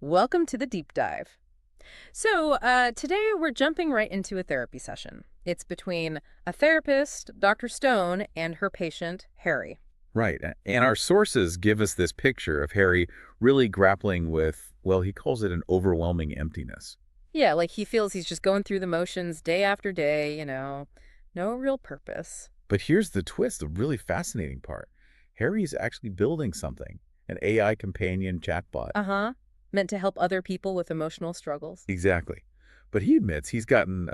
Welcome to the deep dive. Today we're jumping right into a therapy session. It's between a therapist, Dr. Stone, and her patient, Harry. Right. And our sources give us this picture of Harry really grappling with, well, he calls it an overwhelming emptiness. Yeah, like he feels he's just going through the motions day after day, no real purpose. But here's the twist, the really fascinating part. Harry's actually building something, an AI companion chatbot. Uh huh. Meant to help other people with emotional struggles. Exactly. But he admits he's gotten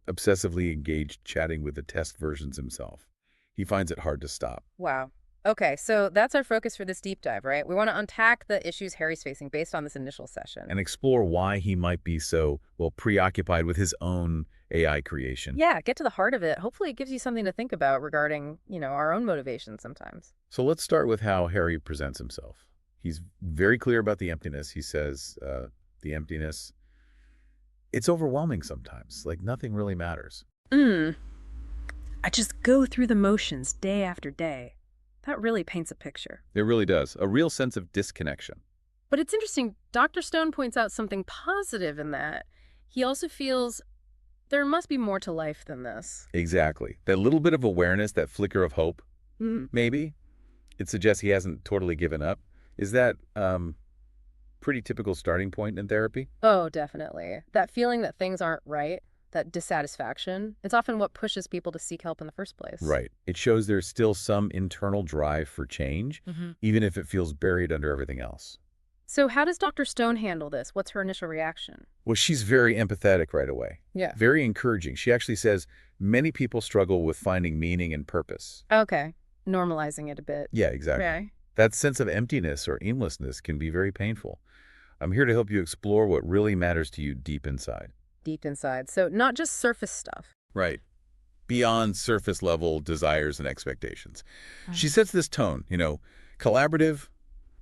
obsessively engaged chatting with the test versions himself. He finds it hard to stop. Wow. Okay, so that's our focus for this deep dive, right? We want to unpack the issues Harry's facing based on this initial session. And explore why he might be so, well, preoccupied with his own AI creation. Yeah, get to the heart of it. Hopefully it gives you something to think about regarding, our own motivations sometimes. So let's start with how Harry presents himself. He's very clear about the emptiness. He says, the emptiness, it's overwhelming sometimes, like nothing really matters. Mm. I just go through the motions day after day. That really paints a picture. It really does. A real sense of disconnection. But it's interesting, Dr. Stone points out something positive in that. He also feels there must be more to life than this. Exactly. That little bit of awareness, that flicker of hope, Mm. maybe, it suggests he hasn't totally given up. Is that pretty typical starting point in therapy? Oh, definitely. That feeling that things aren't right, that dissatisfaction, it's often what pushes people to seek help in the first place. Right. It shows there's still some internal drive for change, Hmm. even if it feels buried under everything else. So how does Dr. Stone handle this? What's her initial reaction? Well, she's very empathetic right away. Yeah. Very encouraging. She actually says many people struggle with finding meaning and purpose. Okay. Normalizing it a bit. Yeah, exactly. Okay. That sense of emptiness or aimlessness can be very painful. I'm here to help you explore what really matters to you deep inside. Deep inside. So not just surface stuff. Right. Beyond surface level desires and expectations. She Mm. sets this tone, collaborative,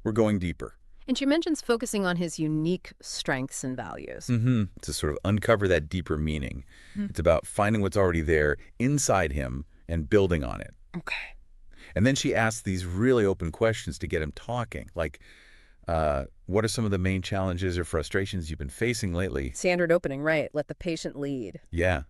we're going deeper. And she mentions focusing on his unique strengths and values. To sort of uncover that deeper meaning. Mm. It's about finding what's already there inside him and building on it. Okay. And then she asks these really open questions to get him talking, like, what are some of the main challenges or frustrations you've been facing lately? Standard opening, right. Let the patient lead. Yeah.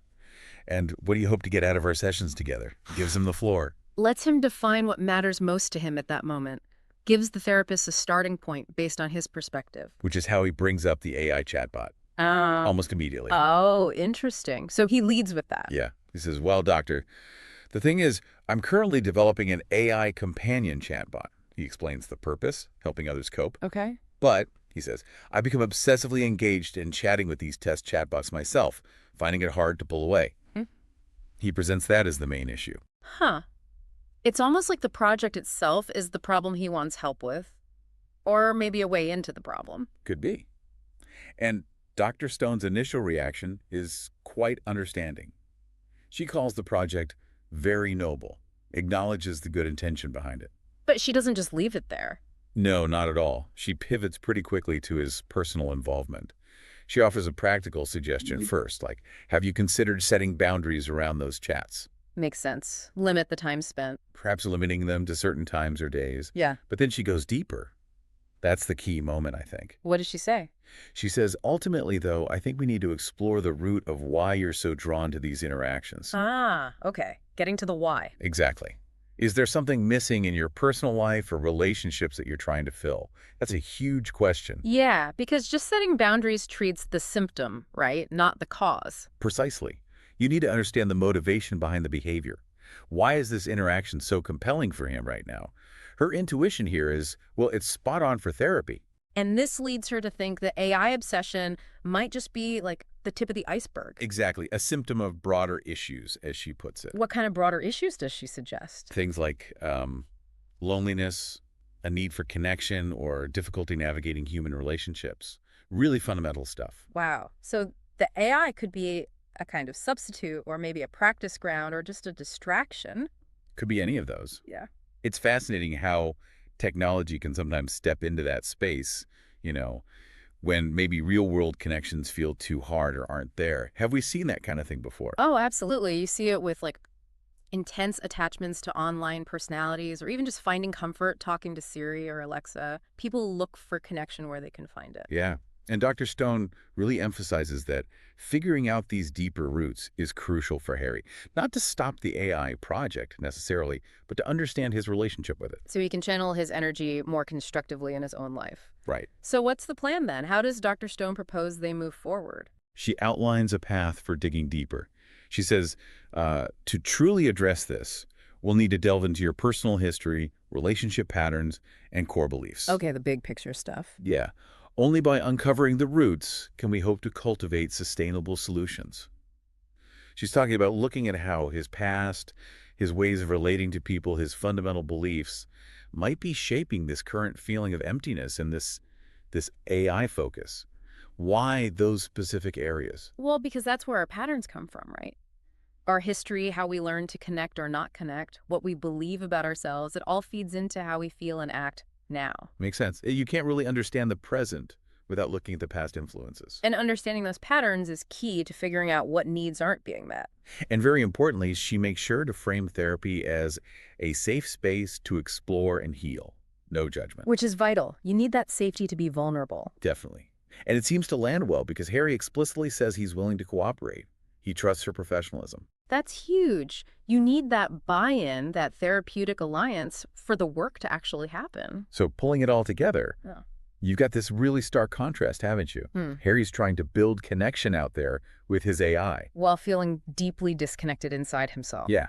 And what do you hope to get out of our sessions together? Gives him the floor. Lets him define what matters most to him at that moment. Gives the therapist a starting point based on his perspective. Which is how he brings up the AI chatbot Uh, almost immediately. oh, interesting. So he leads with that. Yeah. He says, well, doctor, the thing is, I'm currently developing an AI companion chatbot. He explains the purpose, helping others cope. Okay. But, he says, I become obsessively engaged in chatting with these test chatbots myself, finding it hard to pull away. Hmm. He presents that as the main issue. Huh. It's almost like the project itself is the problem he wants help with. Or maybe a way into the problem. Could be. And Dr. Stone's initial reaction is quite understanding. She calls the project very noble, acknowledges the good intention behind it. But she doesn't just leave it there. No, not at all. She pivots pretty quickly to his personal involvement. She offers a practical suggestion first, like, have you considered setting boundaries around those chats? Makes sense. Limit the time spent. Perhaps limiting them to certain times or days. Yeah. But then she goes deeper. That's the key moment, I think. What does she say? She says, ultimately, though, I think we need to explore the root of why you're so drawn to these interactions. Ah, okay. Getting to the why. Exactly. Is there something missing in your personal life or relationships that you're trying to fill? That's a huge question. Yeah, because just setting boundaries treats the symptom, right? Not the cause. Precisely. You need to understand the motivation behind the behavior. Why is this interaction so compelling for him right now? Her intuition here is, well, it's spot on for therapy. And this leads her to think that AI obsession might just be like the tip of the iceberg. Exactly. A symptom of broader issues, as she puts it. What kind of broader issues does she suggest? Things like loneliness, a need for connection, or difficulty navigating human relationships. Really fundamental stuff. Wow. So the AI could be a kind of substitute or maybe a practice ground or just a distraction. Could be any of those. Yeah. It's fascinating how technology can sometimes step into that space, when maybe real-world connections feel too hard or aren't there. Have we seen that kind of thing before? Oh, absolutely. You see it with like intense attachments to online personalities, or even just finding comfort talking to Siri or Alexa. People look for connection where they can find it. Yeah. And Dr. Stone really emphasizes that figuring out these deeper roots is crucial for Harry. Not to stop the AI project necessarily, but to understand his relationship with it. So he can channel his energy more constructively in his own life. Right. So what's the plan then? How does Dr. Stone propose they move forward? She outlines a path for digging deeper. She says, to truly address this, we'll need to delve into your personal history, relationship patterns, and core beliefs. Okay, the big picture stuff. Yeah. Only by uncovering the roots can we hope to cultivate sustainable solutions. She's talking about looking at how his past, his ways of relating to people, his fundamental beliefs might be shaping this current feeling of emptiness and this AI focus. Why those specific areas? Well, because that's where our patterns come from, right? Our history, how we learn to connect or not connect, what we believe about ourselves, it all feeds into how we feel and act now. Makes sense. You can't really understand the present without looking at the past influences. And understanding those patterns is key to figuring out what needs aren't being met. And very importantly, she makes sure to frame therapy as a safe space to explore and heal. No judgment. Which is vital. You need that safety to be vulnerable. Definitely. And it seems to land well because Harry explicitly says he's willing to cooperate. He trusts her professionalism. That's huge. You need that buy-in, that therapeutic alliance for the work to actually happen. So pulling it all together, Yeah. you've got this really stark contrast, haven't you? Hmm. Harry's trying to build connection out there with his AI. While feeling deeply disconnected inside himself. Yeah.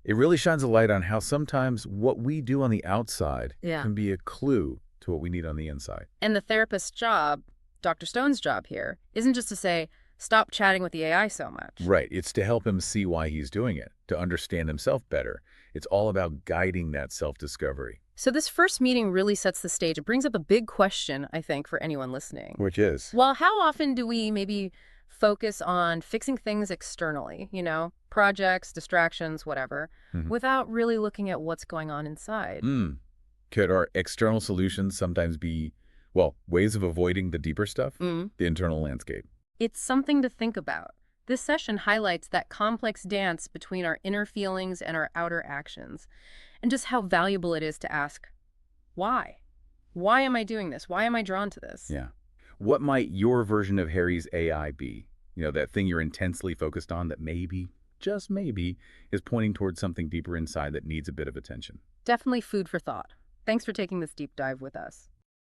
It really shines a light on how sometimes what we do on the outside Yeah. can be a clue to what we need on the inside. And the therapist's job, Dr. Stone's job here, isn't just to say, stop chatting with the AI so much. Right. It's to help him see why he's doing it, to understand himself better. It's all about guiding that self-discovery. So this first meeting really sets the stage. It brings up a big question, I think, for anyone listening. Which is? Well, how often do we maybe focus on fixing things externally, projects, distractions, whatever, without really looking at what's going on inside? Could our external solutions sometimes be, well, ways of avoiding the deeper stuff? The internal landscape. It's something to think about. This session highlights that complex dance between our inner feelings and our outer actions, and just how valuable it is to ask, why? Why am I doing this? Why am I drawn to this? Yeah. What might your version of Harry's AI be? That thing you're intensely focused on that maybe, just maybe, is pointing towards something deeper inside that needs a bit of attention. Definitely food for thought. Thanks for taking this deep dive with us.